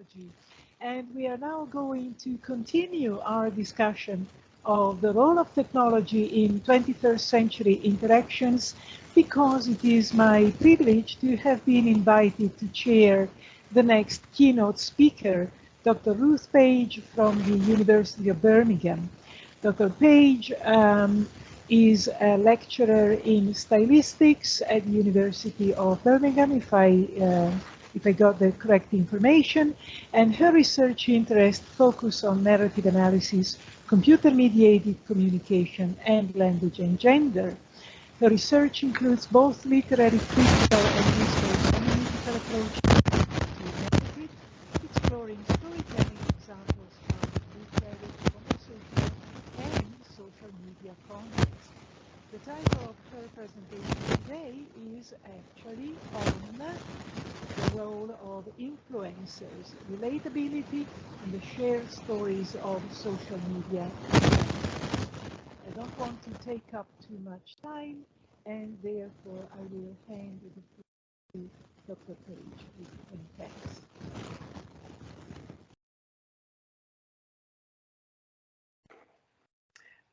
Phraseology. And we are now going to continue our discussion of the role of technology in 21st century interactions, because it is my privilege to have been invited to chair the next keynote speaker, Dr. Ruth Page from the University of Birmingham. Dr. Page is a lecturer in stylistics at the University of Birmingham, if I got the correct information, and her research interests focus on narrative analysis, computer-mediated communication, and language and gender. Her research includes both literary, critical, and discourse analytical approaches to narrative, exploring storytelling examples from literary, conversational, and social media context. The title of her presentation today is actually on the role of influencers, relatability, and the shared stories of social media. I don't want to take up too much time, and therefore I will hand the floor to Dr. Page. And thanks.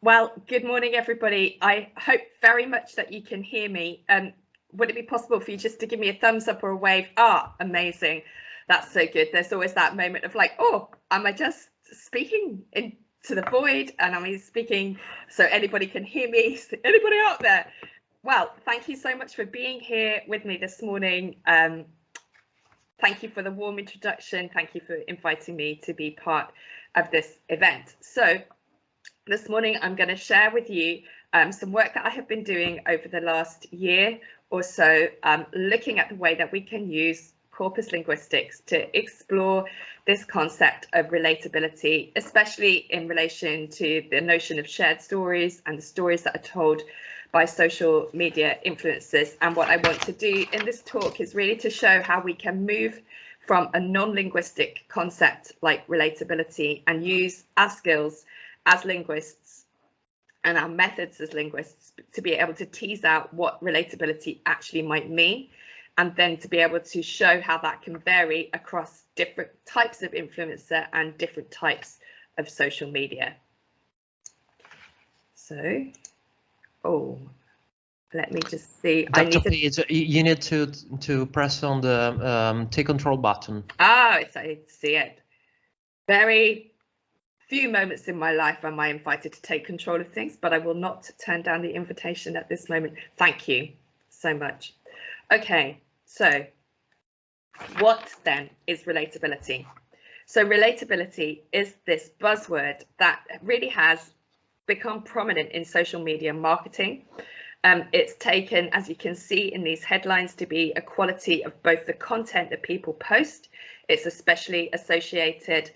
Well, good morning, everybody. I hope very much that you can hear me. Would it be possible for you just to give me a thumbs up or a wave? Ah, amazing. That's so good. There's always that moment of like, oh, am I just speaking into the void? And am I speaking so anybody can hear me? Anybody out there? Well, thank you so much for being here with me this morning. Thank you for the warm introduction. Thank you for inviting me to be part of this event. So this morning, I'm going to share with you some work that I have been doing over the last year or so, looking at the way that we can use corpus linguistics to explore this concept of relatability, especially in relation to the notion of shared stories and the stories that are told by social media influencers. And what I want to do in this talk is really to show how we can move from a non-linguistic concept like relatability and use our skills as linguists and our methods as linguists to be able to tease out what relatability actually might mean, and then to be able to show how that can vary across different types of influencer and different types of social media. So, let me just see. Dr. Page, you need to press on the take control button. Ah, I see it. Very few moments in my life am I invited to take control of things, but I will not turn down the invitation at this moment. Thank you so much. Okay, so what then is relatability? So relatability is this buzzword that really has become prominent in social media marketing. It's taken, as you can see in these headlines, to be a quality of both the content that people post. It's especially associated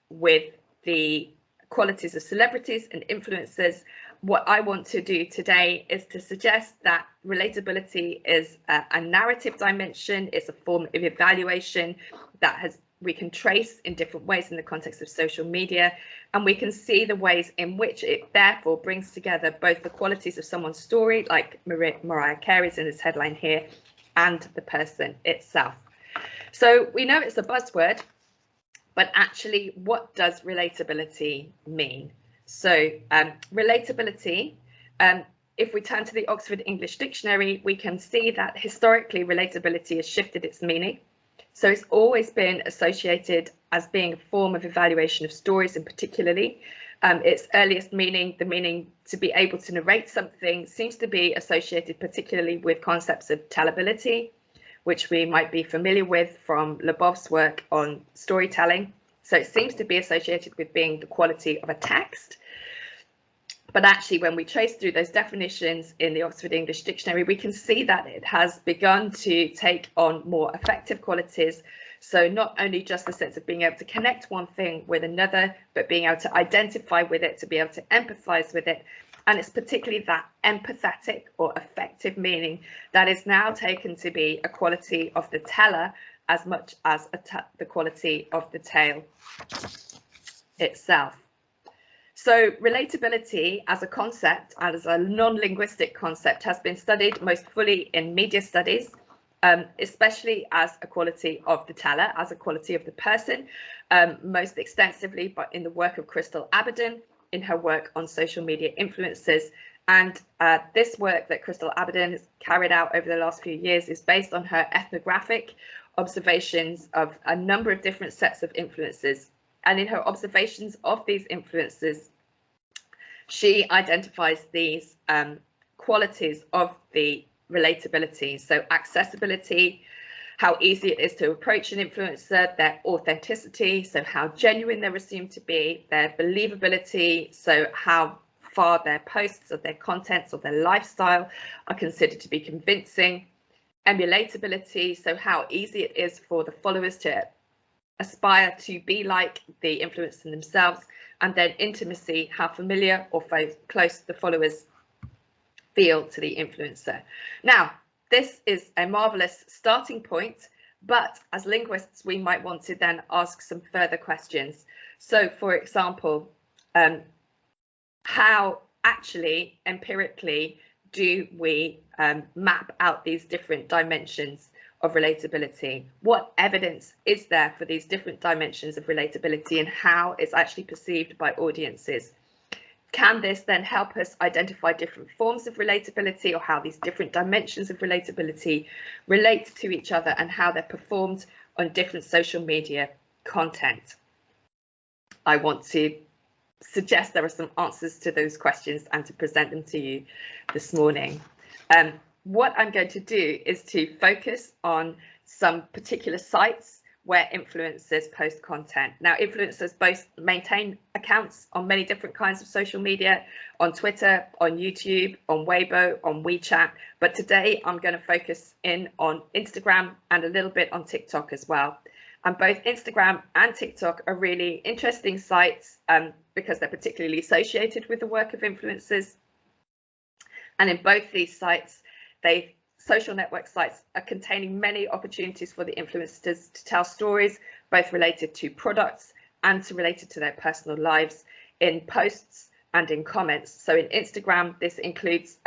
with the qualities of celebrities and influencers. What I want to do today is to suggest that relatability is a narrative dimension. It's a form of evaluation that we can trace in different ways in the context of social media, and we can see the ways in which it therefore brings together both the qualities of someone's story, like Mariah Carey's in this headline here, and the person itself. So we know it's a buzzword, but actually, what does relatability mean? So relatability, if we turn to the Oxford English Dictionary, we can see that historically relatability has shifted its meaning. So it's always been associated as being a form of evaluation of stories, and particularly its earliest meaning, the meaning to be able to narrate something, seems to be associated particularly with concepts of tellability, which we might be familiar with from Lebov's work on storytelling. So it seems to be associated with being the quality of a text. But actually, when we trace through those definitions in the Oxford English Dictionary, we can see that it has begun to take on more effective qualities. So not only just the sense of being able to connect one thing with another, but being able to identify with it, to be able to empathize with it. And it's particularly that empathetic or affective meaning that is now taken to be a quality of the teller as much as the quality of the tale itself. So relatability as a concept, as a non-linguistic concept, has been studied most fully in media studies, especially as a quality of the teller, as a quality of the person, most extensively but in the work of Crystal Aberden, in her work on social media influencers. And this work that Crystal Aberden has carried out over the last few years is based on her ethnographic observations of a number of different sets of influencers. And in her observations of these influencers, she identifies these qualities of the relatability. So accessibility, how easy it is to approach an influencer, their authenticity, so how genuine they're assumed to be, their believability, so how far their posts or their contents or their lifestyle are considered to be convincing, emulatability, so how easy it is for the followers to aspire to be like the influencer themselves, and then intimacy, how familiar or close the followers feel to the influencer. Now, this is a marvelous starting point, but as linguists, we might want to then ask some further questions. So, for example, how actually empirically do we map out these different dimensions of relatability? What evidence is there for these different dimensions of relatability and how it's actually perceived by audiences? Can this then help us identify different forms of relatability, or how these different dimensions of relatability relate to each other and how they're performed on different social media content? I want to suggest there are some answers to those questions and to present them to you this morning. What I'm going to do is to focus on some particular sites where influencers post content. Now, influencers both maintain accounts on many different kinds of social media, on Twitter, on YouTube, on Weibo, on WeChat, but today I'm going to focus in on Instagram and a little bit on TikTok as well. And both Instagram and TikTok are really interesting sites because they're particularly associated with the work of influencers. And in both these sites, social network sites are containing many opportunities for the influencers to tell stories, both related to products and related to their personal lives, in posts and in comments. So in Instagram, this includes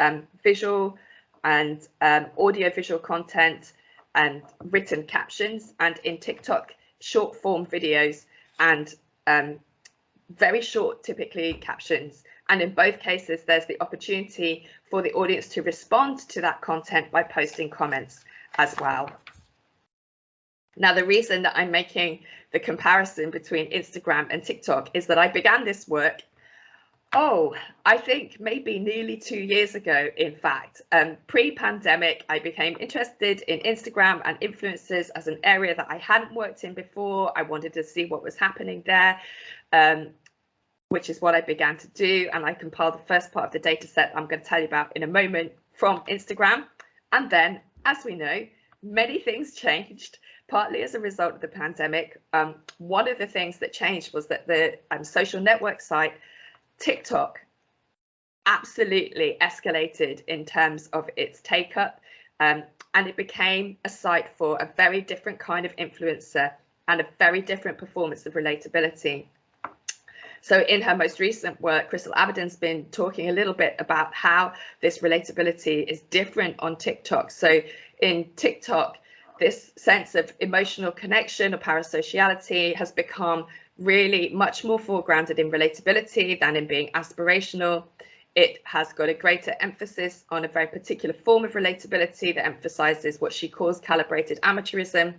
visual and audio-visual content and written captions, and in TikTok, short form videos and very short, typically, captions. And in both cases, there's the opportunity for the audience to respond to that content by posting comments as well. Now, the reason that I'm making the comparison between Instagram and TikTok is that I began this work, I think maybe nearly 2 years ago, in fact. Pre-pandemic, I became interested in Instagram and influencers as an area that I hadn't worked in before. I wanted to see what was happening there. Which is what I began to do, and I compiled the first part of the data set I'm going to tell you about in a moment from Instagram. And then, as we know, many things changed, partly as a result of the pandemic. One of the things that changed was that the social network site TikTok absolutely escalated in terms of its take-up, and it became a site for a very different kind of influencer and a very different performance of relatability. So in her most recent work, Crystal Aberden's been talking a little bit about how this relatability is different on TikTok. So in TikTok, this sense of emotional connection or parasociality has become really much more foregrounded in relatability than in being aspirational. It has got a greater emphasis on a very particular form of relatability that emphasizes what she calls calibrated amateurism.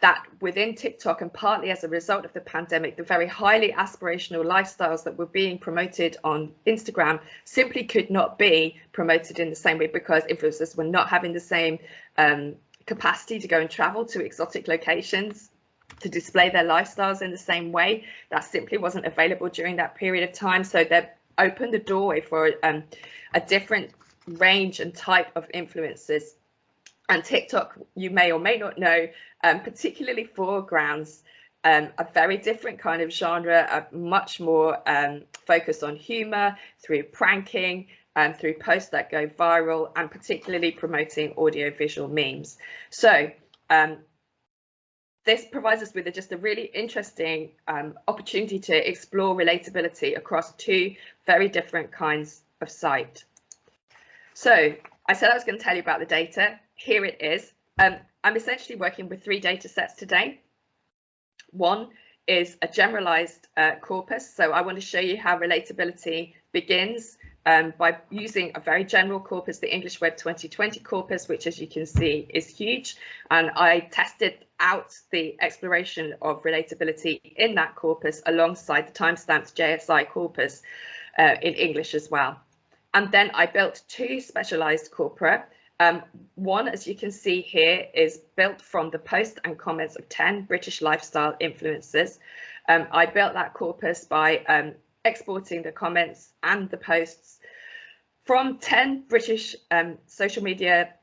That within TikTok, and partly as a result of the pandemic, the very highly aspirational lifestyles that were being promoted on Instagram simply could not be promoted in the same way, because influencers were not having the same capacity to go and travel to exotic locations to display their lifestyles in the same way. That simply wasn't available during that period of time. So that opened the doorway for a different range and type of influencers. And TikTok, you may or may not know, particularly foregrounds a very different kind of genre, a much more focus on humor through pranking and through posts that go viral, and particularly promoting audio-visual memes. So this provides us with just a really interesting opportunity to explore relatability across two very different kinds of site. So I said I was going to tell you about the data. Here it is. I'm essentially working with 3 data sets today. One is a generalized corpus. So I want to show you how relatability begins by using a very general corpus, the English Web 2020 corpus, which, as you can see, is huge. And I tested out the exploration of relatability in that corpus alongside the timestamped JSI corpus in English as well. And then I built 2 specialized corpora. One, as you can see here, is built from the posts and comments of 10 British lifestyle influencers. I built that corpus by exporting the comments and the posts from 10 British social media,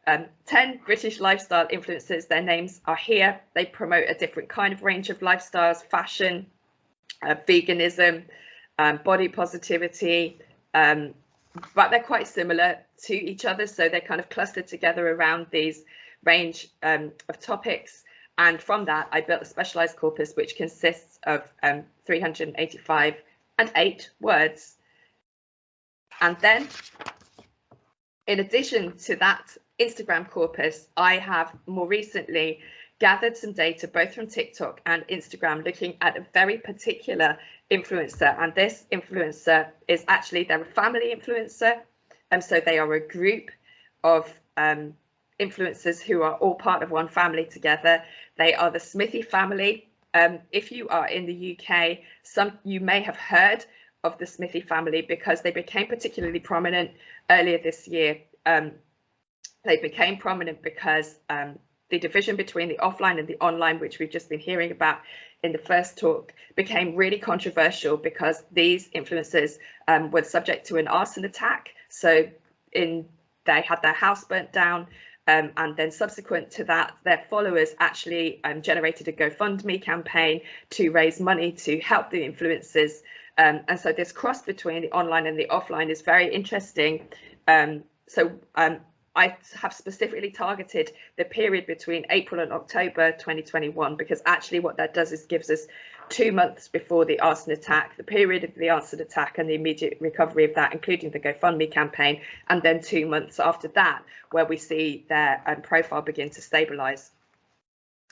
10 British lifestyle influencers. Their names are here. They promote a different kind of range of lifestyles: fashion, veganism, body positivity, but they're quite similar to each other, so they're kind of clustered together around these range of topics. And from that, I built a specialized corpus which consists of 385 and 8 words. And then, in addition to that Instagram corpus, I have more recently gathered some data both from TikTok and Instagram looking at a very particular influencer. And this influencer is actually, they're a family influencer. And so they are a group of influencers who are all part of one family together. They are the Smithy family. If you are in the UK, you may have heard of the Smithy family because they became particularly prominent earlier this year. They became prominent because the division between the offline and the online, which we've just been hearing about in the first talk, became really controversial because these influencers were subject to an arson attack. So they had their house burnt down, and then subsequent to that, their followers actually generated a GoFundMe campaign to raise money to help the influencers. And so this cross between the online and the offline is very interesting. I have specifically targeted the period between April and October 2021, because actually what that does is gives us 2 months before the arson attack, the period of the arson attack and the immediate recovery of that, including the GoFundMe campaign, and then 2 months after that, where we see their profile begin to stabilize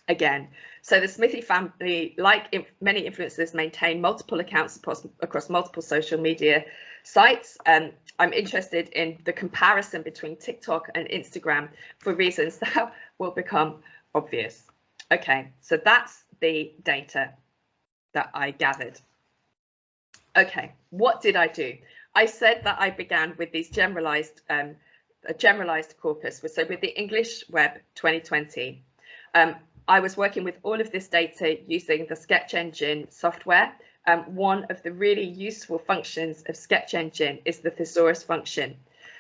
again. So the Smithy family, like many influencers, maintain multiple accounts across multiple social media sites. I'm interested in the comparison between TikTok and Instagram for reasons that will become obvious. Okay, so that's the data that I gathered. Okay, what did I do? I said that I began with these generalized, a generalized corpus. So with the English Web 2020, I was working with all of this data using the Sketch Engine software. One of the really useful functions of Sketch Engine is the Thesaurus Function.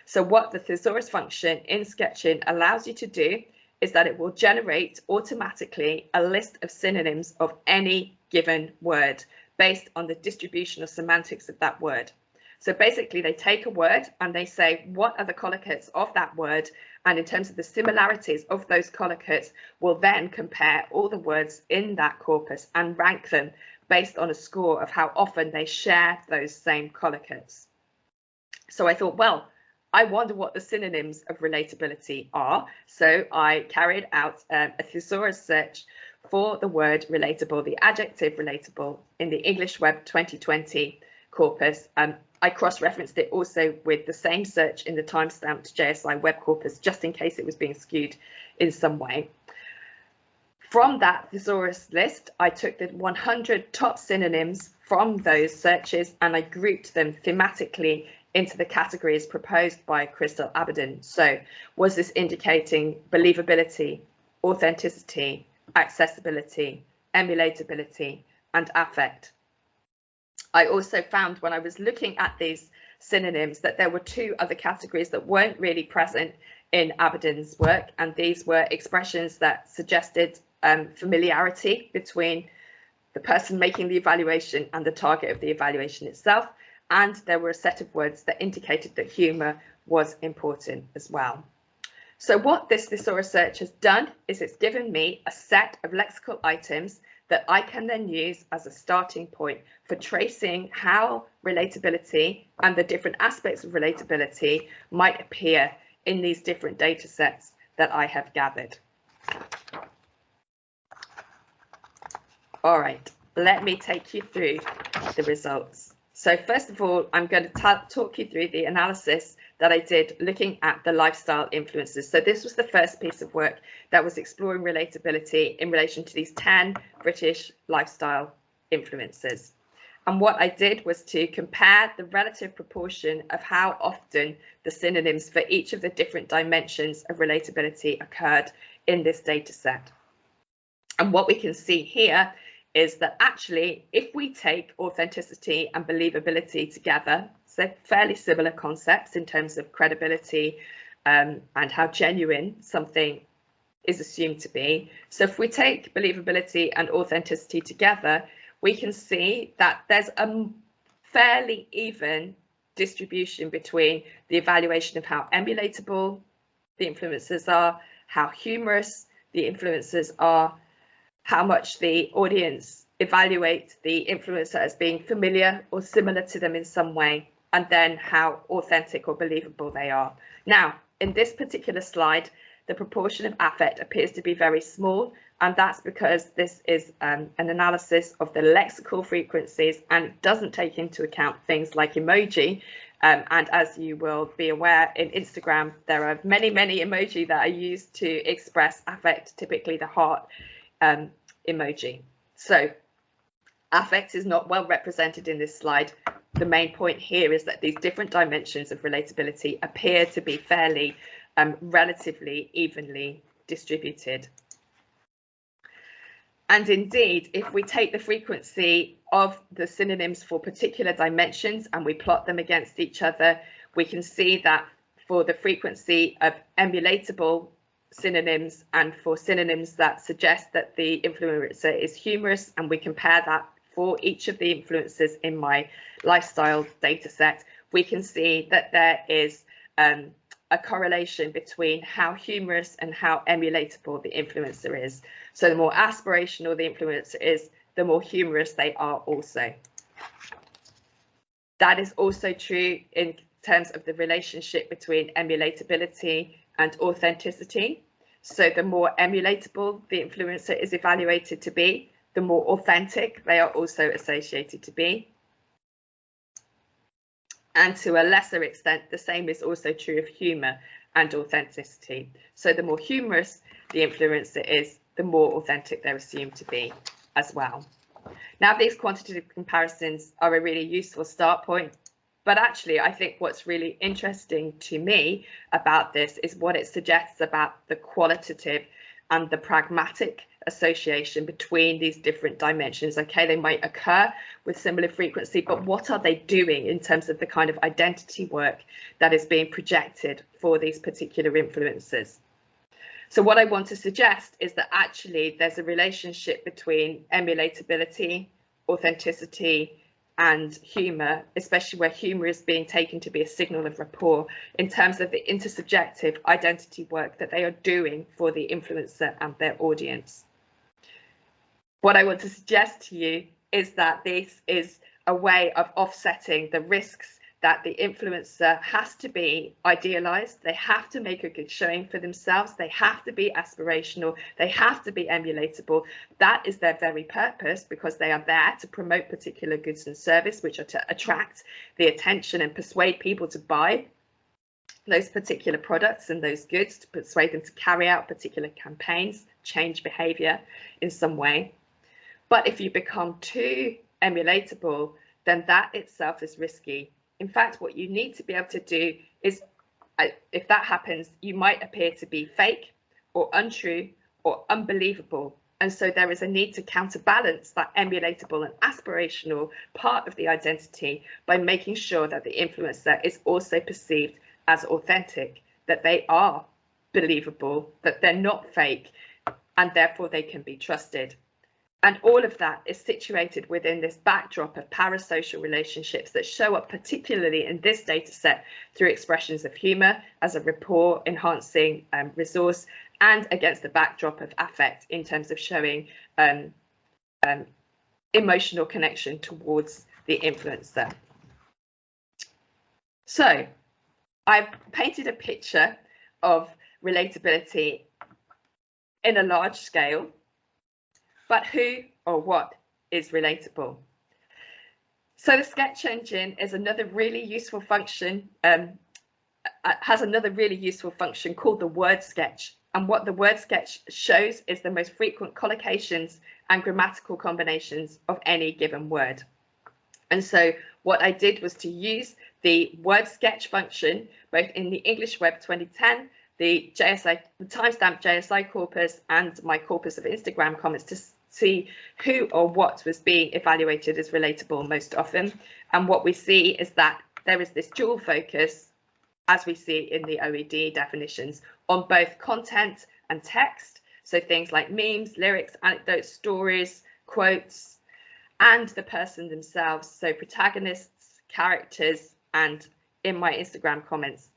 So what the Thesaurus Function in Sketch Engine allows you to do is that it will generate automatically a list of synonyms of any given word based on the distributional semantics of that word. So basically they take a word and they say, what are the collocates of that word? And in terms of the similarities of those collocates, will then compare all the words in that corpus and rank them based on a score of how often they share those same collocates. So I thought, well, I wonder what the synonyms of relatability are. So I carried out a thesaurus search for the word relatable, the adjective relatable, in the English Web 2020 corpus. I cross-referenced it also with the same search in the timestamped JSI web corpus, just in case it was being skewed in some way. From that thesaurus list, I took the 100 top synonyms from those searches and I grouped them thematically into the categories proposed by Crystal Abaddon. So was this indicating believability, authenticity, accessibility, emulatability, and affect? I also found when I was looking at these synonyms that there were 2 other categories that weren't really present in Abaddon's work, and these were expressions that suggested familiarity between the person making the evaluation and the target of the evaluation itself, and there were a set of words that indicated that humour was important as well. So what this thesaurus search has done is it's given me a set of lexical items that I can then use as a starting point for tracing how relatability and the different aspects of relatability might appear in these different data sets that I have gathered. All right, let me take you through the results. So first of all, I'm going to talk you through the analysis that I did looking at the lifestyle influences. So this was the first piece of work that was exploring relatability in relation to these 10 British lifestyle influences. And what I did was to compare the relative proportion of how often the synonyms for each of the different dimensions of relatability occurred in this data set. And what we can see here is that actually, if we take authenticity and believability together, so fairly similar concepts in terms of credibility and how genuine something is assumed to be. So if we take believability and authenticity together, we can see that there's a fairly even distribution between the evaluation of how emulatable the influences are, how humorous the influences are, how much the audience evaluate the influencer as being familiar or similar to them in some way, and then how authentic or believable they are. Now, in this particular slide, the proportion of affect appears to be very small, and that's because this is an analysis of the lexical frequencies, and it doesn't take into account things like emoji. And as you will be aware, in Instagram, there are many, many emoji that are used to express affect, typically the heart emoji. So affect is not well represented in this slide. The main point here is that these different dimensions of relatability appear to be fairly relatively evenly distributed. And indeed, if we take the frequency of the synonyms for particular dimensions and we plot them against each other, we can see that for the frequency of emulatable synonyms and for synonyms that suggest that the influencer is humorous, and we compare that for each of the influencers in my lifestyle data set, we can see that there is a correlation between how humorous and how emulatable the influencer is. So the more aspirational the influencer is, the more humorous they are also. That is also true in terms of the relationship between emulatability and authenticity. So the more emulatable the influencer is evaluated to be, the more authentic they are also associated to be. And to a lesser extent, the same is also true of humour and authenticity. So the more humorous the influencer is, the more authentic they're assumed to be as well. Now, these quantitative comparisons are a really useful start point, but actually I think what's really interesting to me about this is what it suggests about the qualitative and the pragmatic association between these different dimensions. Okay, they might occur with similar frequency, but what are they doing in terms of the kind of identity work that is being projected for these particular influences? So what I want to suggest is that actually there's a relationship between emulatability, authenticity, and humour, especially where humour is being taken to be a signal of rapport, in terms of the intersubjective identity work that they are doing for the influencer and their audience. What I want to suggest to you is that this is a way of offsetting the risks that the influencer has to be idealized, they have to make a good showing for themselves, they have to be aspirational, they have to be emulatable. That is their very purpose, because they are there to promote particular goods and service, which are to attract the attention and persuade people to buy those particular products and those goods, to persuade them to carry out particular campaigns, change behavior in some way. But if you become too emulatable, then that itself is risky. In fact, what you need to be able to do is, if that happens, you might appear to be fake or untrue or unbelievable. And so there is a need to counterbalance that emulatable and aspirational part of the identity by making sure that the influencer is also perceived as authentic, that they are believable, that they're not fake, and therefore they can be trusted. And all of that is situated within this backdrop of parasocial relationships that show up particularly in this data set through expressions of humour as a rapport enhancing resource, and against the backdrop of affect in terms of showing emotional connection towards the influencer. So I've painted a picture of relatability in a large scale, but who or what is relatable? So the sketch engine is another really useful function, has another really useful function called the word sketch. And what the word sketch shows is the most frequent collocations and grammatical combinations of any given word. And so what I did was to use the word sketch function, both in the English Web 2010, the timestamp JSI corpus, and my corpus of Instagram comments to see who or what was being evaluated as relatable most often. And what we see is that there is this dual focus, as we see in the OED definitions, on both content and text. So things like memes, lyrics, anecdotes, stories, quotes, and the person themselves. So protagonists, characters, and in my Instagram comments,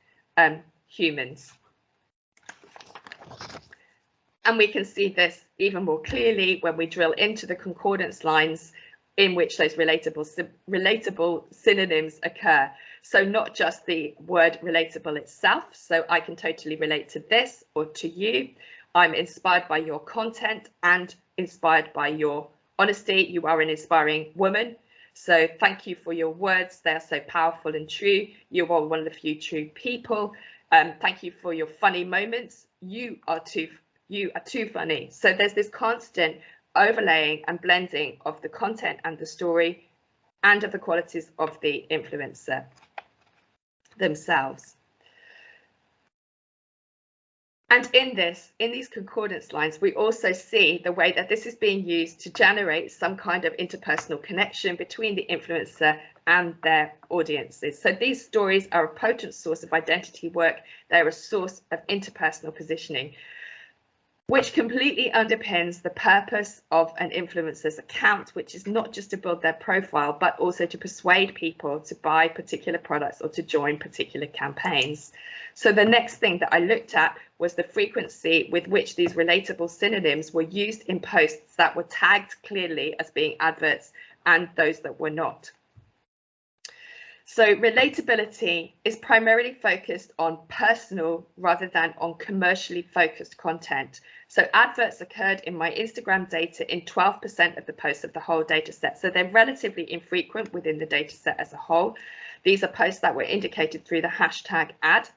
humans. And we can see this even more clearly when we drill into the concordance lines in which those relatable synonyms occur. So not just the word relatable itself. So I can totally relate to this or to you. I'm inspired by your content and inspired by your honesty. You are an inspiring woman. So thank you for your words. They are so powerful and true. You are one of the few true people. Thank you for your funny moments. You are too funny. So there's this constant overlaying and blending of the content and the story and of the qualities of the influencer themselves. And in these concordance lines, we also see the way that this is being used to generate some kind of interpersonal connection between the influencer and their audiences. So these stories are a potent source of identity work. They're a source of interpersonal positioning, which completely underpins the purpose of an influencer's account, which is not just to build their profile, but also to persuade people to buy particular products or to join particular campaigns. So the next thing that I looked at was the frequency with which these relatable synonyms were used in posts that were tagged clearly as being adverts and those that were not. So relatability is primarily focused on personal rather than on commercially focused content. So adverts occurred in my Instagram data in 12% of the posts of the whole data set. So they're relatively infrequent within the data set as a whole. These are posts that were indicated through the hashtag ad.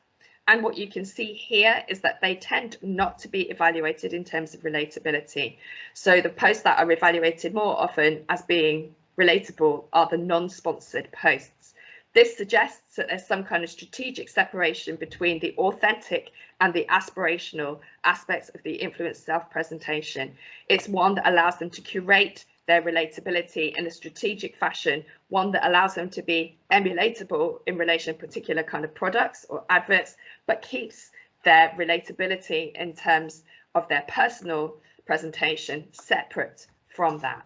And what you can see here is that they tend not to be evaluated in terms of relatability. So the posts that are evaluated more often as being relatable are the non-sponsored posts. This suggests that there's some kind of strategic separation between the authentic and the aspirational aspects of the influencer self-presentation. It's one that allows them to curate their relatability in a strategic fashion, one that allows them to be emulatable in relation to particular kind of products or adverts, but keeps their relatability in terms of their personal presentation separate from that.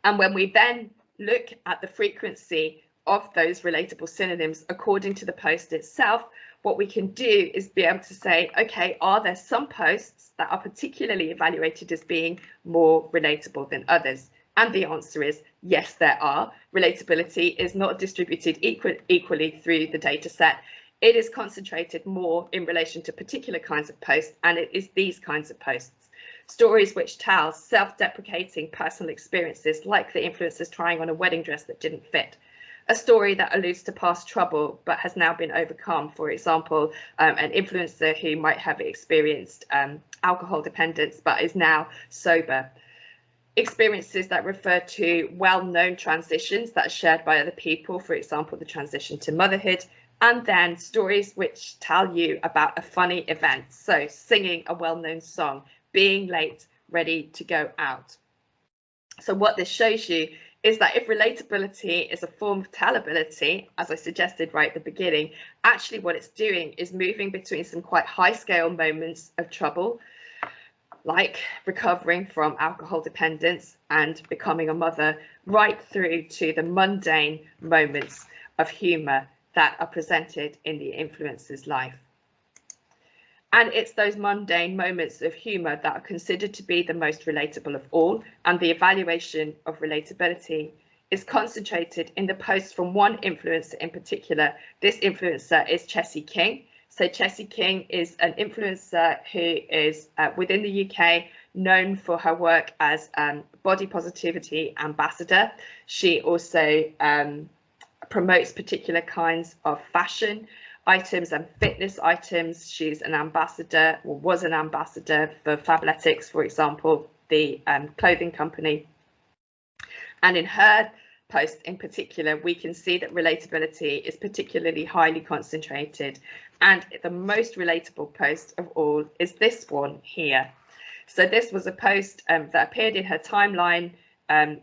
And when we then look at the frequency of those relatable synonyms according to the post itself, what we can do is be able to say, okay, are there some posts that are particularly evaluated as being more relatable than others? And the answer is yes, there are. Relatability is not distributed equally through the data set. It is concentrated more in relation to particular kinds of posts, and it is these kinds of posts. Stories which tell self-deprecating personal experiences, like the influencers trying on a wedding dress that didn't fit. A story that alludes to past trouble but has now been overcome. For example, an influencer who might have experienced alcohol dependence but is now sober. Experiences that refer to well-known transitions that are shared by other people, for example, the transition to motherhood. And then stories which tell you about a funny event, so singing a well-known song, being late, ready to go out. So what this shows you is that if relatability is a form of tellability, as I suggested right at the beginning, actually what it's doing is moving between some quite high scale moments of trouble, like recovering from alcohol dependence and becoming a mother, right through to the mundane moments of humour that are presented in the influencer's life. And it's those mundane moments of humour that are considered to be the most relatable of all, and the evaluation of relatability is concentrated in the posts from one influencer in particular. This influencer is Chessie King, So Jessie King is an influencer who is within the UK known for her work as body positivity ambassador. She also promotes particular kinds of fashion items and fitness items. She's an ambassador, or was an ambassador for Fabletics, for example, the clothing company. And in her post in particular, we can see that relatability is particularly highly concentrated. And the most relatable post of all is this one here. So this was a post that appeared in her timeline, and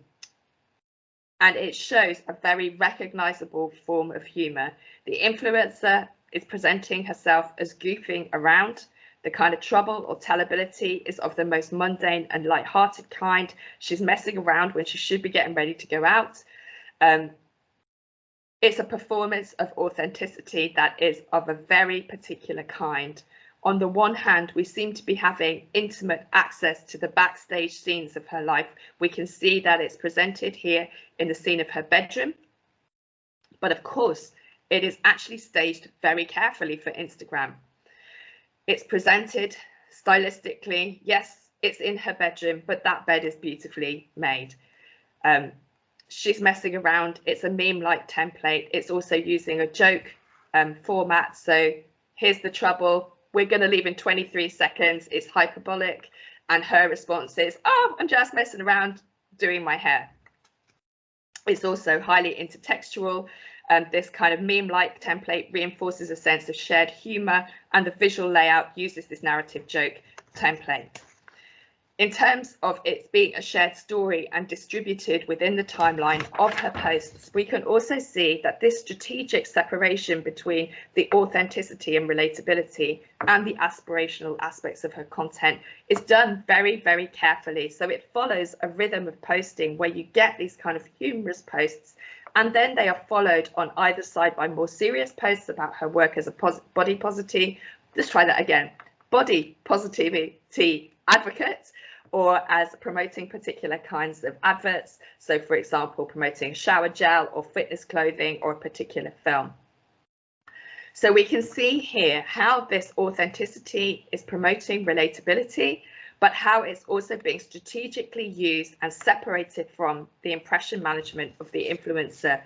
it shows a very recognizable form of humor. The influencer is presenting herself as goofing around. The kind of trouble or tellability is of the most mundane and light-hearted kind. She's messing around when she should be getting ready to go out. It's a performance of authenticity that is of a very particular kind. On the one hand, we seem to be having intimate access to the backstage scenes of her life. We can see that it's presented here in the scene of her bedroom. But of course, it is actually staged very carefully for Instagram. It's presented stylistically. Yes, it's in her bedroom, but that bed is beautifully made. She's messing around. It's a meme-like template. It's also using a joke format. So here's the trouble. We're going to leave in 23 seconds. It's hyperbolic. And her response is, oh, I'm just messing around doing my hair. It's also highly intertextual. This kind of meme-like template reinforces a sense of shared humor, and the visual layout uses this narrative joke template. In terms of it being a shared story and distributed within the timeline of her posts, we can also see that this strategic separation between the authenticity and relatability and the aspirational aspects of her content is done very, very carefully. So it follows a rhythm of posting where you get these kind of humorous posts, and then they are followed on either side by more serious posts about her work as a body positivity. Let's try that again. Body positivity advocate, or as promoting particular kinds of adverts. So for example, promoting shower gel or fitness clothing or a particular film. So we can see here how this authenticity is promoting relatability, but how it's also being strategically used and separated from the impression management of the influencer.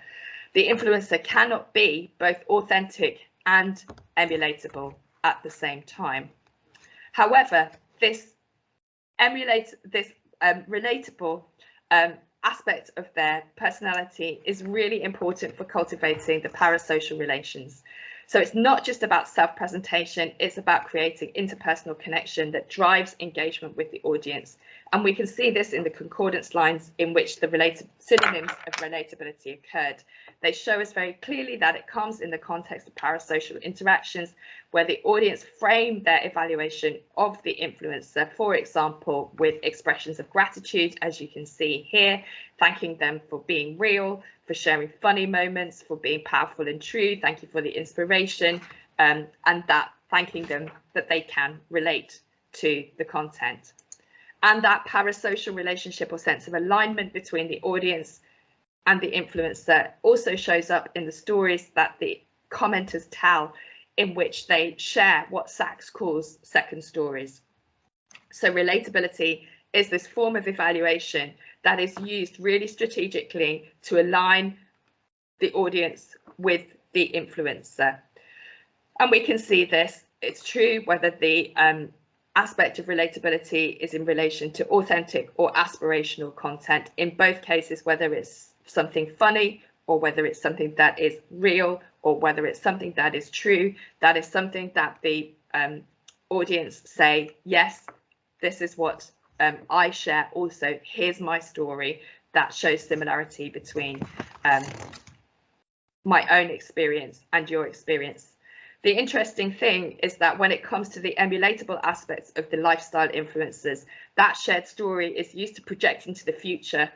The influencer cannot be both authentic and emulatable at the same time. However, this relatable aspect of their personality is really important for cultivating the parasocial relations. So it's not just about self-presentation, it's about creating interpersonal connection that drives engagement with the audience. And we can see this in the concordance lines in which the synonyms of relatability occurred. They show us very clearly that it comes in the context of parasocial interactions where the audience frame their evaluation of the influencer, for example, with expressions of gratitude, as you can see here, thanking them for being real, for sharing funny moments, for being powerful and true, thank you for the inspiration, and that thanking them that they can relate to the content. And that parasocial relationship or sense of alignment between the audience and the influencer also shows up in the stories that the commenters tell, in which they share what Sachs calls second stories. So relatability is this form of evaluation that is used really strategically to align the audience with the influencer. And we can see this, it's true whether the aspect of relatability is in relation to authentic or aspirational content. In both cases, whether it's something funny or whether it's something that is real or whether it's something that is true, that is something that the audience say, yes, this is what I share also, here's my story, that shows similarity between my own experience and your experience. The interesting thing is that when it comes to the emulatable aspects of the lifestyle influencers, that shared story is used to project into the future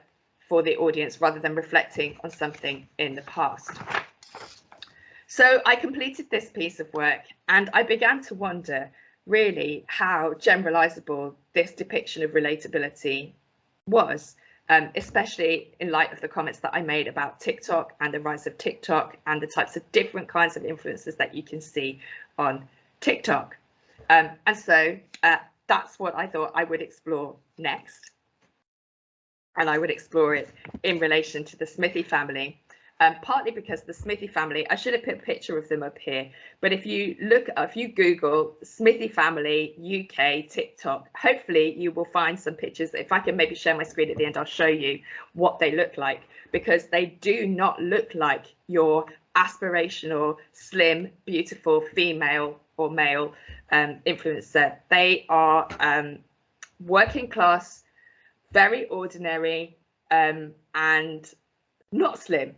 for the audience rather than reflecting on something in the past. So I completed this piece of work and I began to wonder really how generalizable this depiction of relatability was, especially in light of the comments that I made about TikTok and the rise of TikTok and the types of different kinds of influencers that you can see on TikTok. And so that's what I thought I would explore next. And I would explore it in relation to the Smithy family. Partly because the Smithy family, I should have put a picture of them up here, but if you Google Smithy family UK TikTok, hopefully you will find some pictures. If I can maybe share my screen at the end, I'll show you what they look like, because they do not look like your aspirational, slim, beautiful female or male influencer. They are working class, very ordinary, and not slim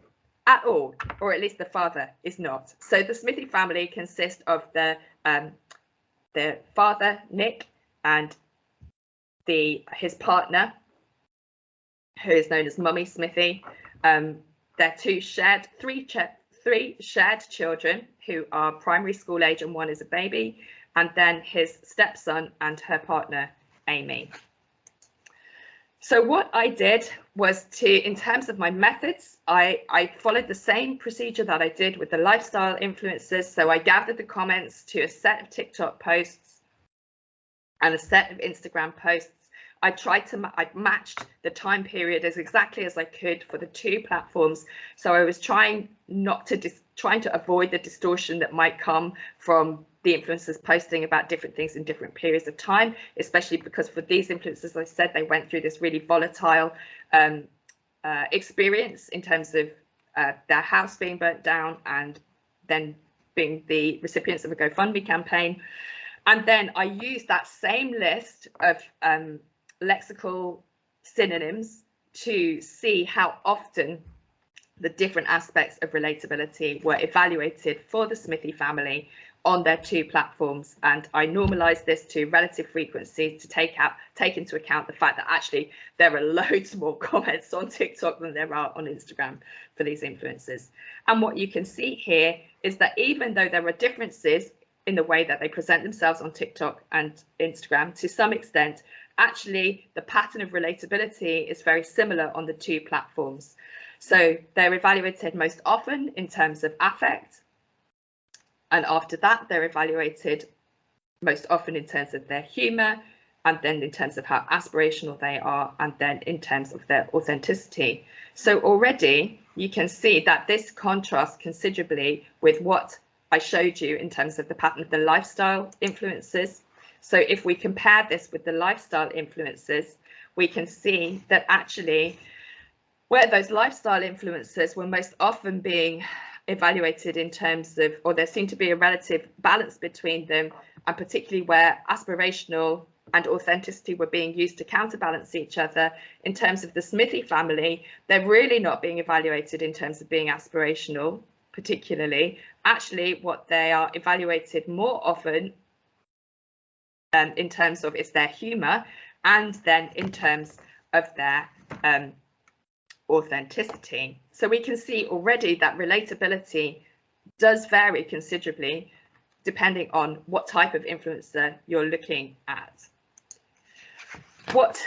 at all, or at least the father is not. So the Smithy family consists of the father, Nick, and his partner, who is known as Mummy Smithy. They're three shared children who are primary school age, and one is a baby, and then his stepson and her partner, Amy. So what I did was in terms of my methods, I followed the same procedure that I did with the lifestyle influencers. So I gathered the comments to a set of TikTok posts and a set of Instagram posts. I matched the time period as exactly as I could for the two platforms. So I was trying to avoid the distortion that might come from the influencers posting about different things in different periods of time, especially because for these influencers, as I said, they went through this really volatile experience in terms of their house being burnt down and then being the recipients of a GoFundMe campaign. And then I used that same list of lexical synonyms to see how often the different aspects of relatability were evaluated for the Smithy family on their two platforms, and I normalized this to relative frequency to take into account the fact that actually there are loads more comments on TikTok than there are on Instagram for these influencers. And what you can see here is that even though there are differences in the way that they present themselves on TikTok and Instagram, to some extent, actually the pattern of relatability is very similar on the two platforms. So they're evaluated most often in terms of affect, and after that they're evaluated most often in terms of their humor, and then in terms of how aspirational they are, and then in terms of their authenticity. So already you can see that this contrasts considerably with what I showed you in terms of the pattern of the lifestyle influencers. So if we compare this with the lifestyle influencers, we can see that actually where those lifestyle influencers were most often being evaluated in terms of, or there seemed to be a relative balance between them, and particularly where aspirational and authenticity were being used to counterbalance each other, in terms of the Smithy family, they're really not being evaluated in terms of being aspirational, particularly. Actually, what they are evaluated more often in terms of is their humor, and then in terms of their authenticity. So we can see already that relatability does vary considerably depending on what type of influencer you're looking at. What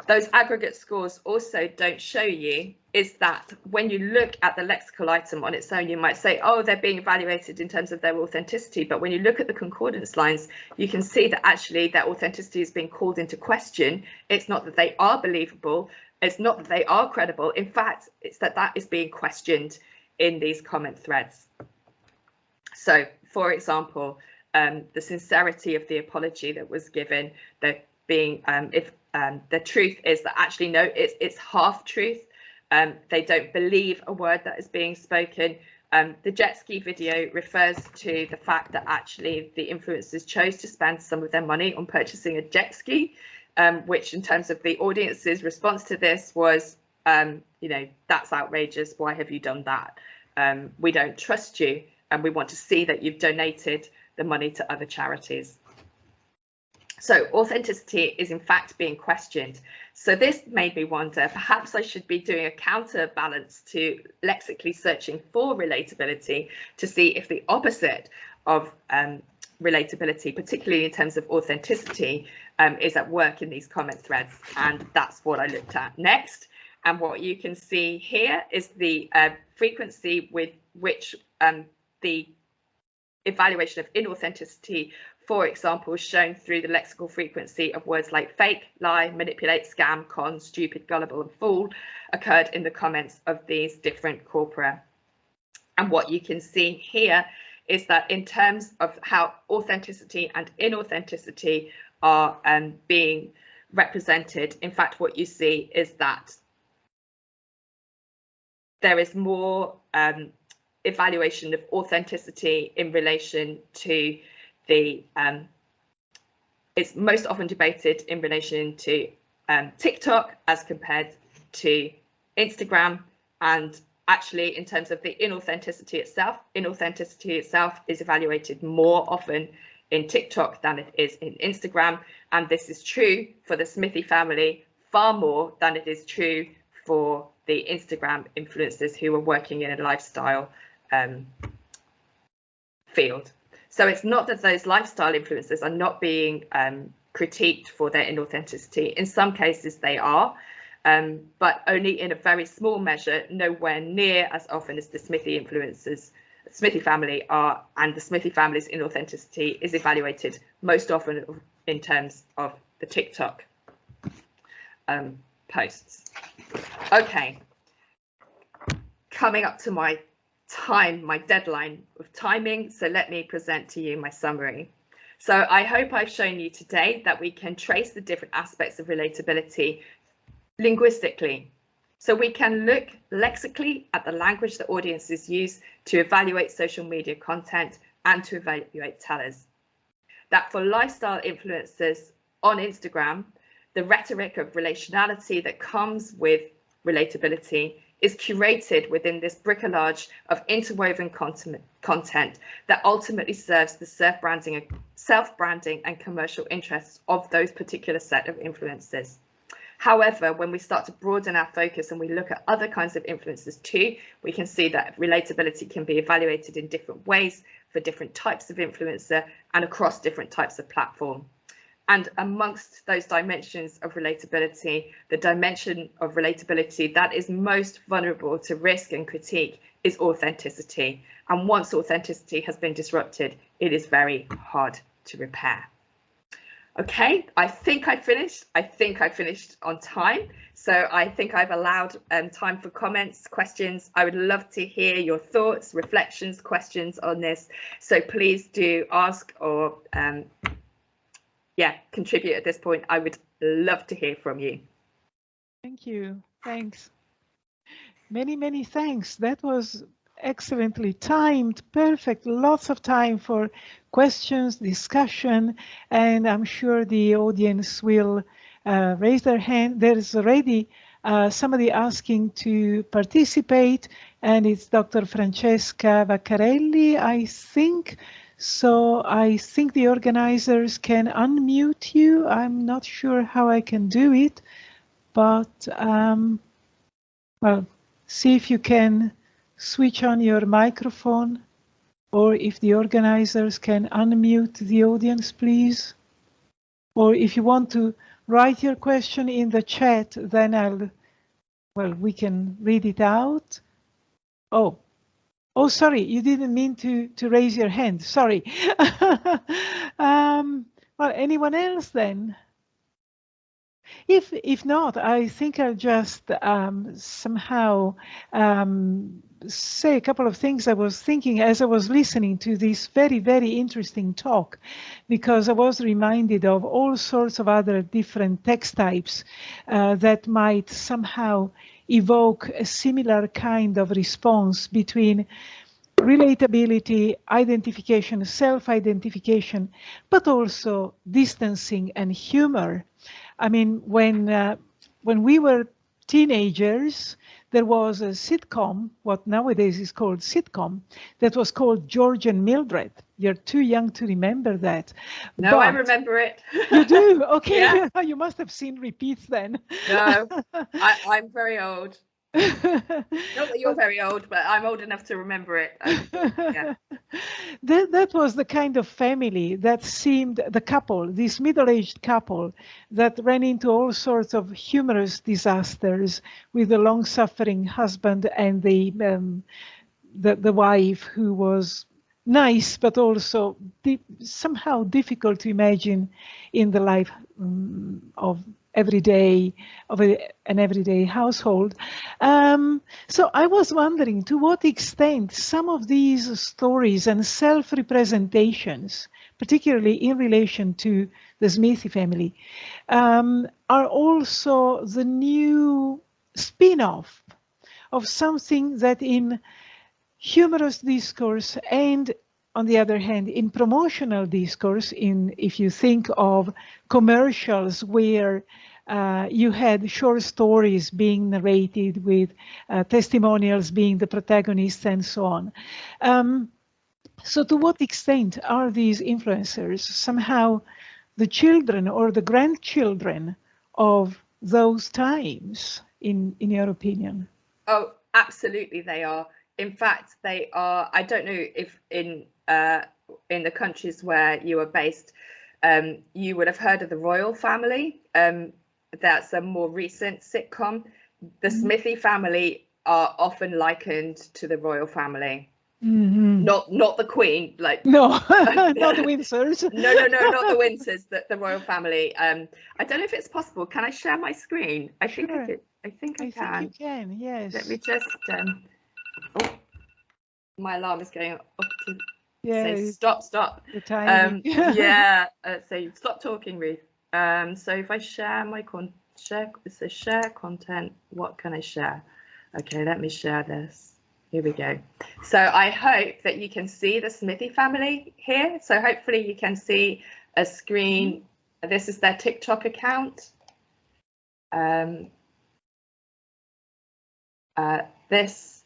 those aggregate scores also don't show you is that when you look at the lexical item on its own, you might say, oh, they're being evaluated in terms of their authenticity. But when you look at the concordance lines, you can see that actually their authenticity is being called into question. It's not that they are believable. It's not that they are credible. In fact, it's that is being questioned in these comment threads. So, for example, the sincerity of the apology that was given, that being if the truth is that actually no, it's half truth. They don't believe a word that is being spoken. The jet ski video refers to the fact that actually the influencers chose to spend some of their money on purchasing a jet ski, which in terms of the audience's response to this was, you know, that's outrageous. Why have you done that? We don't trust you, and we want to see that you've donated the money to other charities. So authenticity is in fact being questioned. So this made me wonder, perhaps I should be doing a counterbalance to lexically searching for relatability to see if the opposite of relatability, particularly in terms of authenticity, is at work in these comment threads. And that's what I looked at next. And what you can see here is the frequency with which the evaluation of inauthenticity, for example, shown through the lexical frequency of words like fake, lie, manipulate, scam, con, stupid, gullible, and fool occurred in the comments of these different corpora. And what you can see here is that in terms of how authenticity and inauthenticity are being represented, in fact, what you see is that there is more evaluation of authenticity in relation to the it's most often debated in relation to TikTok as compared to Instagram, and actually in terms of the inauthenticity itself is evaluated more often in TikTok than it is in Instagram, and this is true for the Smithy family far more than it is true for the Instagram influencers who are working in a lifestyle field. So it's not that those lifestyle influencers are not being critiqued for their inauthenticity. In some cases they are, but only in a very small measure, nowhere near as often as the Smithy influencers, Smithy family are, and the Smithy family's inauthenticity is evaluated most often in terms of the TikTok posts. Okay, coming up to my deadline of timing, so let me present to you my summary. So I hope I've shown you today that we can trace the different aspects of relatability linguistically. So we can look lexically at the language that audiences use to evaluate social media content and to evaluate tellers. That for lifestyle influencers on Instagram, the rhetoric of relationality that comes with relatability is curated within this bricolage of interwoven content that ultimately serves the self-branding and commercial interests of those particular set of influencers. However, when we start to broaden our focus and we look at other kinds of influencers too, we can see that relatability can be evaluated in different ways for different types of influencer and across different types of platform. And amongst those dimensions of relatability, the dimension of relatability that is most vulnerable to risk and critique is authenticity. And once authenticity has been disrupted, it is very hard to repair. Okay, I think I finished. I think I finished on time. So I think I've allowed time for comments, questions. I would love to hear your thoughts, reflections, questions on this. So please do ask or contribute at this point. I would love to hear from you. Thank you. Thanks. Many thanks. That was excellently timed, perfect. Lots of time for questions, discussion, and I'm sure the audience will raise their hand. There is already somebody asking to participate, and it's Dr. Francesca Vaccarelli, I think. So I think the organizers can unmute you. I'm not sure how I can do it, but well, see if you can switch on your microphone, or if the organizers can unmute the audience, please. Or if you want to write your question in the chat, then we can read it out. Oh, sorry, you didn't mean to raise your hand. Sorry. Well, anyone else then? If not, I think I'll just somehow say a couple of things I was thinking as I was listening to this very interesting talk, because I was reminded of all sorts of other different text types that might somehow evoke a similar kind of response between relatability, identification, self-identification, but also distancing and humor. I mean, when we were teenagers, there was a sitcom, what nowadays is called sitcom, that was called George and Mildred. You're too young to remember that. No, I remember it. You do? Okay. Yeah. You must have seen repeats then. No, I'm very old. Not that you're very old, but I'm old enough to remember it. Yeah. That was the kind of family that seemed, the couple, this middle-aged couple that ran into all sorts of humorous disasters with the long-suffering husband and the wife who was nice, but also somehow difficult to imagine in the life of an everyday household. So I was wondering to what extent some of these stories and self-representations, particularly in relation to the Smithy family, are also the new spin-off of something that in humorous discourse and, on the other hand, in promotional discourse, if you think of commercials where you had short stories being narrated with testimonials being the protagonists and so on. So to what extent are these influencers somehow the children or the grandchildren of those times, in your opinion? Oh, absolutely they are. In fact, they are. I don't know if in the countries where you are based, you would have heard of the Royal Family. That's a more recent sitcom. The Smithy family are often likened to the Royal Family. Not the Queen, like no, not the Windsors. No, not the Windsors. The Royal Family. I don't know if it's possible. Can I share my screen? I think I can. I think you can. Yes. Let me just. Oh, my alarm is going up to say stop. The timing. Yeah. So stop talking, Ruth. So if I share my share content, what can I share? Okay, let me share this. Here we go. So I hope that you can see the Smithy family here. So hopefully you can see a screen. This is their TikTok account. This.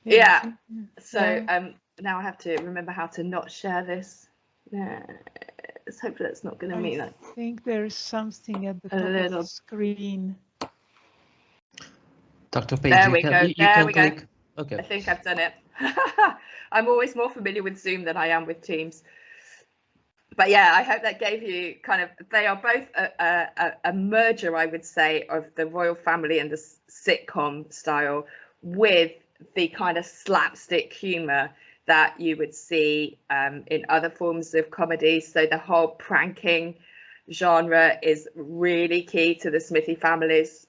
Yeah. So now I have to remember how to not share this. Hopefully that's not going to mean that. I think there's something at the top of the screen. Dr. Page, there we go. There we click. Go. Okay. I think I've done it. I'm always more familiar with Zoom than I am with Teams. But yeah, I hope that gave you kind of, they are both a merger, I would say, of the Royal Family and the sitcom style with the kind of slapstick humor that you would see in other forms of comedy. So the whole pranking genre is really key to the Smithy family's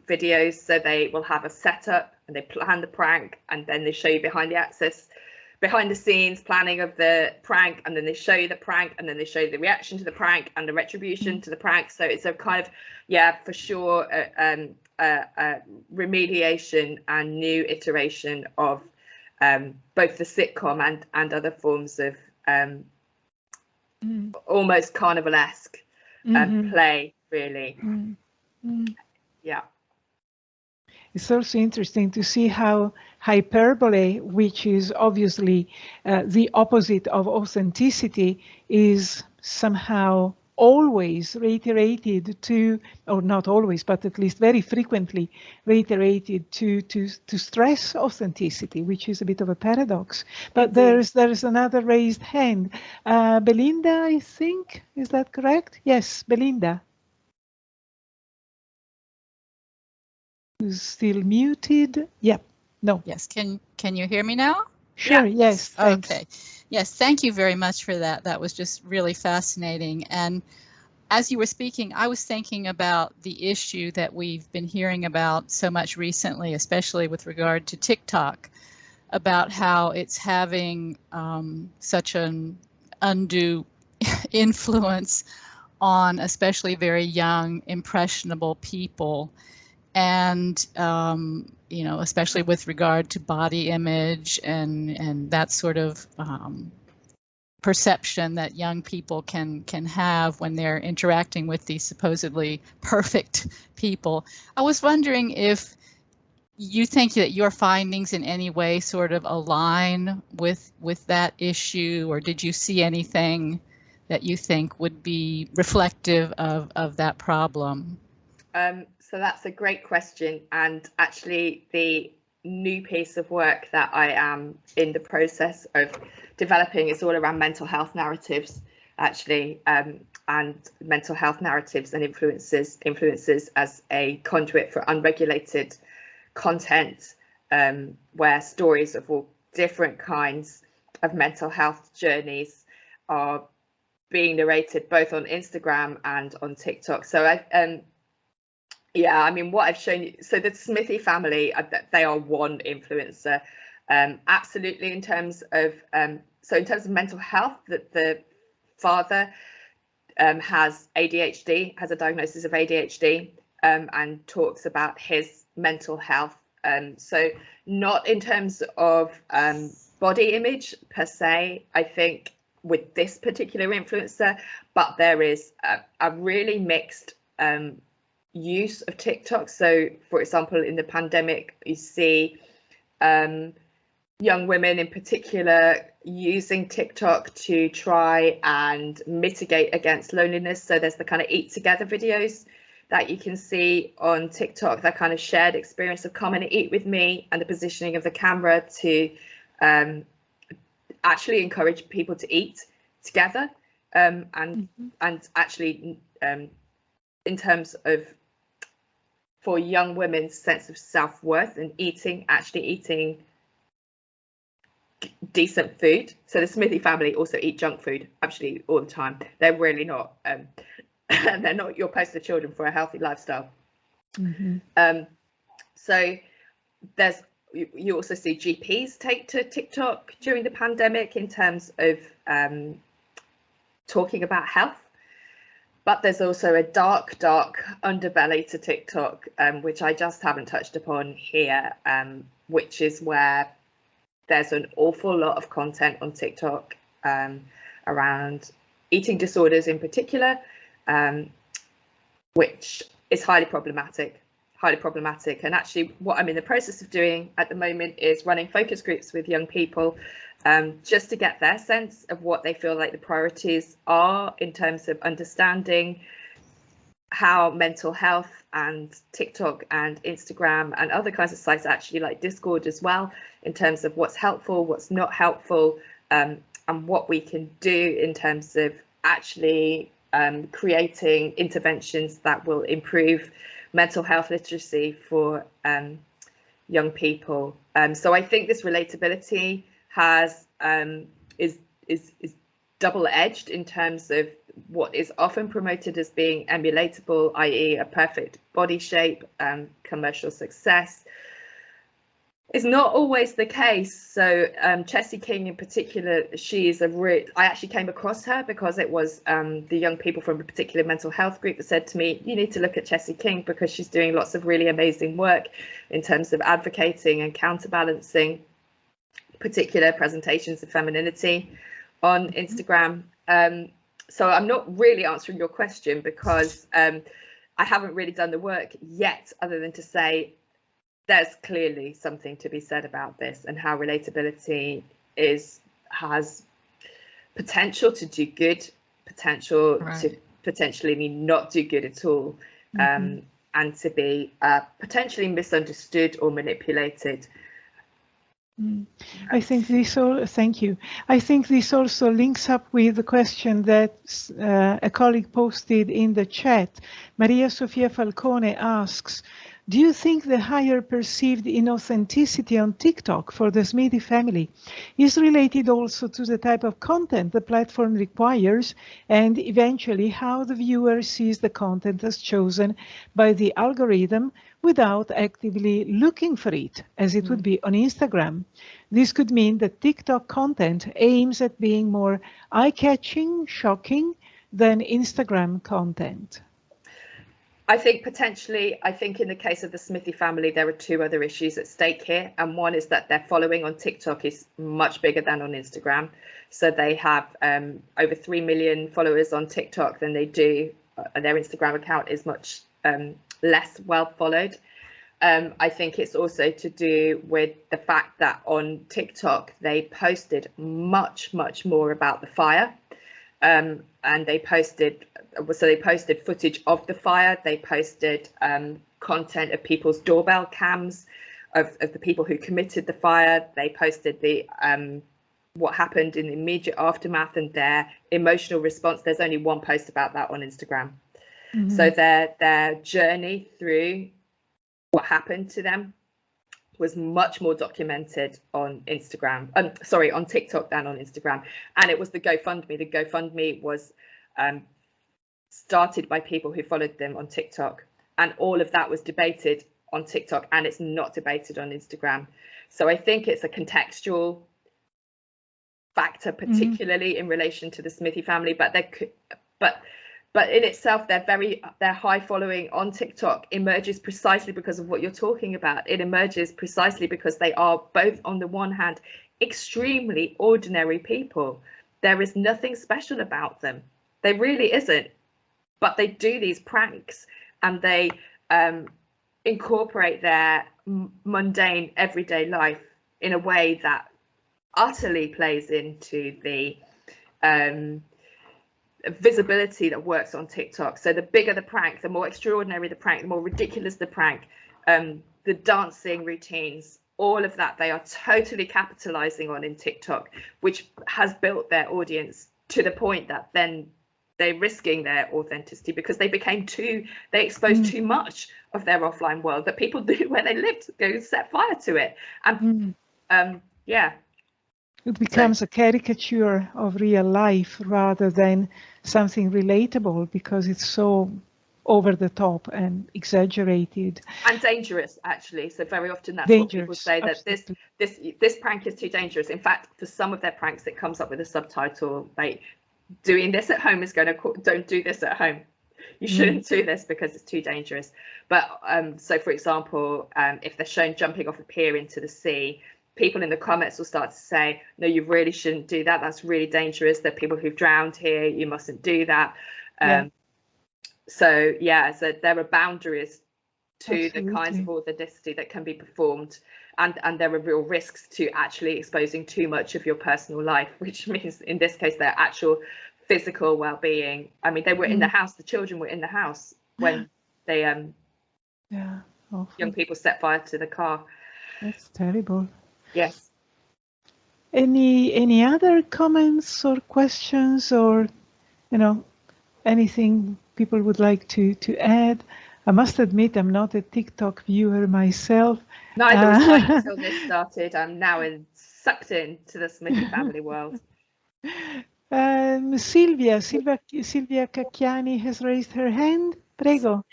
videos. So they will have a setup and they plan the prank, and then they show you behind the scenes planning of the prank, and then they show you the prank, and then they show you the reaction to the prank and the retribution to the prank. So it's a kind of, yeah, for sure, remediation and new iteration of both the sitcom and other forms of almost carnivalesque play, really. Yeah. It's also interesting to see how hyperbole, which is obviously the opposite of authenticity, is somehow always reiterated to, or not always, but at least very frequently reiterated to stress authenticity, which is a bit of a paradox. But there's another raised hand. Belinda, I think, is that correct? Yes, Belinda. Who's still muted? Yep. No. Yes. Can you hear me now? Sure. Yeah. Yes. Thanks. Okay. Yes. Thank you very much for that. That was just really fascinating. And as you were speaking, I was thinking about the issue that we've been hearing about so much recently, especially with regard to TikTok, about how it's having such an undue influence on especially very young, impressionable people. And, you know, especially with regard to body image and that sort of perception that young people can have when they're interacting with these supposedly perfect people. I was wondering if you think that your findings in any way sort of align with that issue, or did you see anything that you think would be reflective of that problem? So that's a great question, and actually the new piece of work that I am in the process of developing is all around mental health narratives, actually, and mental health narratives and influences as a conduit for unregulated content, where stories of all different kinds of mental health journeys are being narrated both on Instagram and on TikTok. So yeah, I mean, what I've shown you, so the Smithy family, they are one influencer, absolutely, in terms of so in terms of mental health, that the father has ADHD, has a diagnosis of ADHD, and talks about his mental health. So not in terms of body image per se, I think, with this particular influencer, but there is a really mixed use of TikTok. So, for example, in the pandemic, you see young women in particular using TikTok to try and mitigate against loneliness. So there's the kind of eat together videos that you can see on TikTok, that kind of shared experience of come and eat with me, and the positioning of the camera to actually encourage people to eat together, and actually in terms of for young women's sense of self-worth and actually eating decent food. So the Smithy family also eat junk food actually all the time. They're really not they're not your poster children for a healthy lifestyle. So there's, you also see GPs take to TikTok during the pandemic in terms of talking about health. But there's also a dark underbelly to TikTok, which I just haven't touched upon here, which is where there's an awful lot of content on TikTok around eating disorders in particular, which is highly problematic. And actually what I'm in the process of doing at the moment is running focus groups with young people, just to get their sense of what they feel like the priorities are in terms of understanding how mental health and TikTok and Instagram and other kinds of sites, actually like Discourse as well, in terms of what's helpful, what's not helpful, and what we can do in terms of actually creating interventions that will improve mental health literacy for young people. So I think this relatability has is double-edged in terms of what is often promoted as being emulatable, i.e. a perfect body shape, commercial success, is not always the case. So Chessie King in particular, she is I actually came across her because it was the young people from a particular mental health group that said to me, you need to look at Chessie King because she's doing lots of really amazing work in terms of advocating and counterbalancing particular presentations of femininity on Instagram. So I'm not really answering your question because I haven't really done the work yet, other than to say there's clearly something to be said about this, and how relatability has potential to do good, potential to potentially not do good at all, and to be potentially misunderstood or manipulated. I think this all, thank you. I think this also links up with the question that a colleague posted in the chat. Maria Sofia Falcone asks, do you think the higher perceived inauthenticity on TikTok for the Smithy family is related also to the type of content the platform requires, and eventually how the viewer sees the content as chosen by the algorithm without actively looking for it, as it would be on Instagram? This could mean that TikTok content aims at being more eye-catching, shocking than Instagram content. I think potentially, I think in the case of the Smithy family, there are two other issues at stake here. And one is that their following on TikTok is much bigger than on Instagram. So they have over 3 million followers on TikTok than they do. Their Instagram account is much less well followed. I think it's also to do with the fact that on TikTok they posted much more about the fire, and they posted footage of the fire. They posted content of people's doorbell cams of the people who committed the fire. They posted the what happened in the immediate aftermath and their emotional response. There's only one post about that on Instagram. So their journey through what happened to them was much more documented on Instagram, on TikTok than on Instagram. And it was the GoFundMe. The GoFundMe was started by people who followed them on TikTok, and all of that was debated on TikTok, and it's not debated on Instagram. So I think it's a contextual factor, particularly in relation to the Smithy family, but in itself, their high following on TikTok emerges precisely because of what you're talking about. It emerges precisely because they are both, on the one hand, extremely ordinary people. There is nothing special about them. There really isn't. But they do these pranks, and they incorporate their mundane everyday life in a way that utterly plays into the visibility that works on TikTok. So the bigger the prank, the more extraordinary the prank, the more ridiculous the prank, the dancing routines, all of that they are totally capitalizing on in TikTok, which has built their audience to the point that then they're risking their authenticity because they exposed too much of their offline world that people do where they live, to go set fire to it. And yeah, it becomes a caricature of real life rather than something relatable, because it's so over the top and exaggerated and dangerous, actually. So very often that's dangerous, what people say, that this prank is too dangerous. In fact, for some of their pranks, it comes up with a subtitle like, doing this at home is going to don't do this at home. You shouldn't do this because it's too dangerous. But so for example, if they're shown jumping off a pier into the sea, people in the comments will start to say, no, you really shouldn't do that. That's really dangerous. There are people who've drowned here. You mustn't do that. So there are boundaries to the kinds of authenticity that can be performed. And there are real risks to actually exposing too much of your personal life, which means in this case, their actual physical well-being. I mean, they were in the house, the children were in the house when they young people set fire to the car. That's terrible. Yes. Any other comments or questions, or anything people would like to add? I must admit, I'm not a TikTok viewer myself. Neither was I until this started. I'm now sucked into the Smithy family world. Silvia Cacchiani has raised her hand. Prego.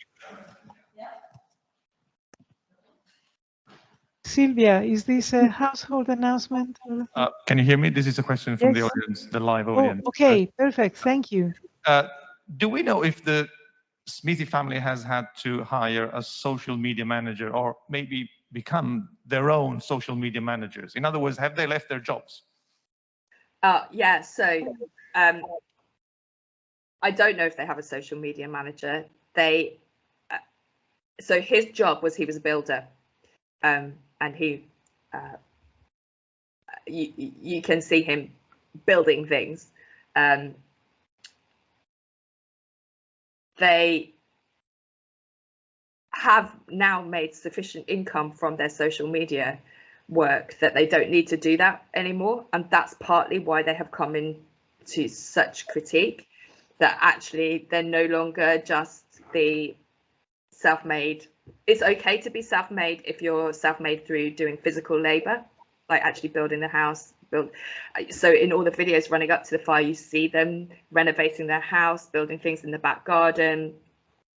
Silvia, is this a household announcement? Can you hear me? This is a question from the audience, the live audience. Oh, okay, perfect. Thank you. Do we know if the Smithy family has had to hire a social media manager, or maybe become their own social media managers? In other words, have they left their jobs? So I don't know if they have a social media manager. So his job was, he was a builder, and he you can see him building things. They have now made sufficient income from their social media work that they don't need to do that anymore, and that's partly why they have come into such critique, that actually they're no longer just the self-made. It's okay to be self-made if you're self-made through doing physical labor, like actually building the house. So in all the videos running up to the fire, you see them renovating their house, building things in the back garden,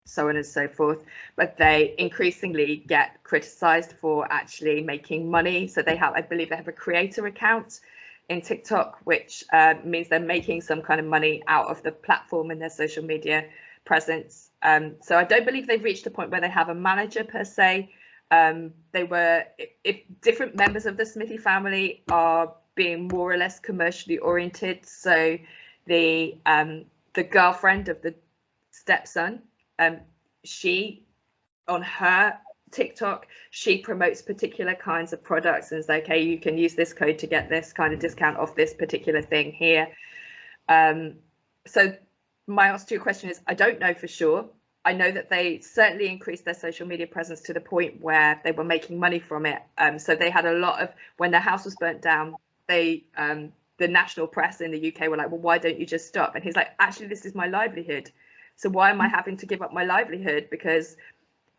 so on and so forth. But they increasingly get criticized for actually making money. So they have, I believe they have a creator account in TikTok, which means they're making some kind of money out of the platform and their social media presence. So I don't believe they've reached a point where they have a manager per se. If different members of the Smithy family are being more or less commercially oriented. So the girlfriend of the stepson, she, on her TikTok, she promotes particular kinds of products and is like, okay, you can use this code to get this kind of discount off this particular thing here. So my answer to your question is, I don't know for sure. I know that they certainly increased their social media presence to the point where they were making money from it. So they had a lot of, when their house was burnt down, they the national press in the UK were like, well, why don't you just stop? And he's like, actually, this is my livelihood. So why am I having to give up my livelihood because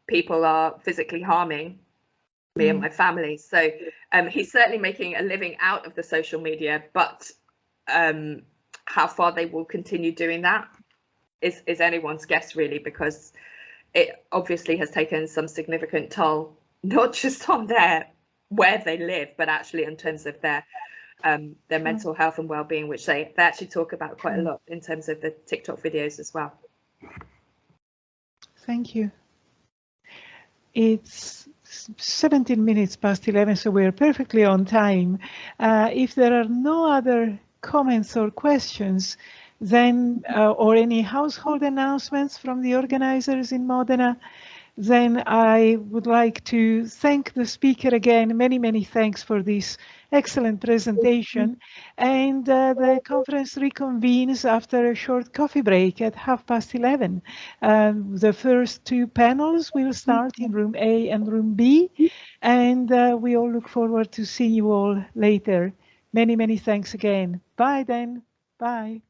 people are physically harming me and my family? So he's certainly making a living out of the social media, but how far they will continue doing that is anyone's guess, really, because it obviously has taken some significant toll, not just on where they live, but actually in terms of their mental health and well-being, which they actually talk about quite a lot in terms of the TikTok videos as well. Thank you. It's 17 minutes past 11, so we're perfectly on time. If there are no other comments or questions, then or any household announcements from the organizers in Modena, then I would like to thank the speaker again. Many, many thanks for this excellent presentation. And the conference reconvenes after a short coffee break at 11:30. The first two panels will start in room A and room B. And we all look forward to seeing you all later. Many, many thanks again. Bye then. Bye.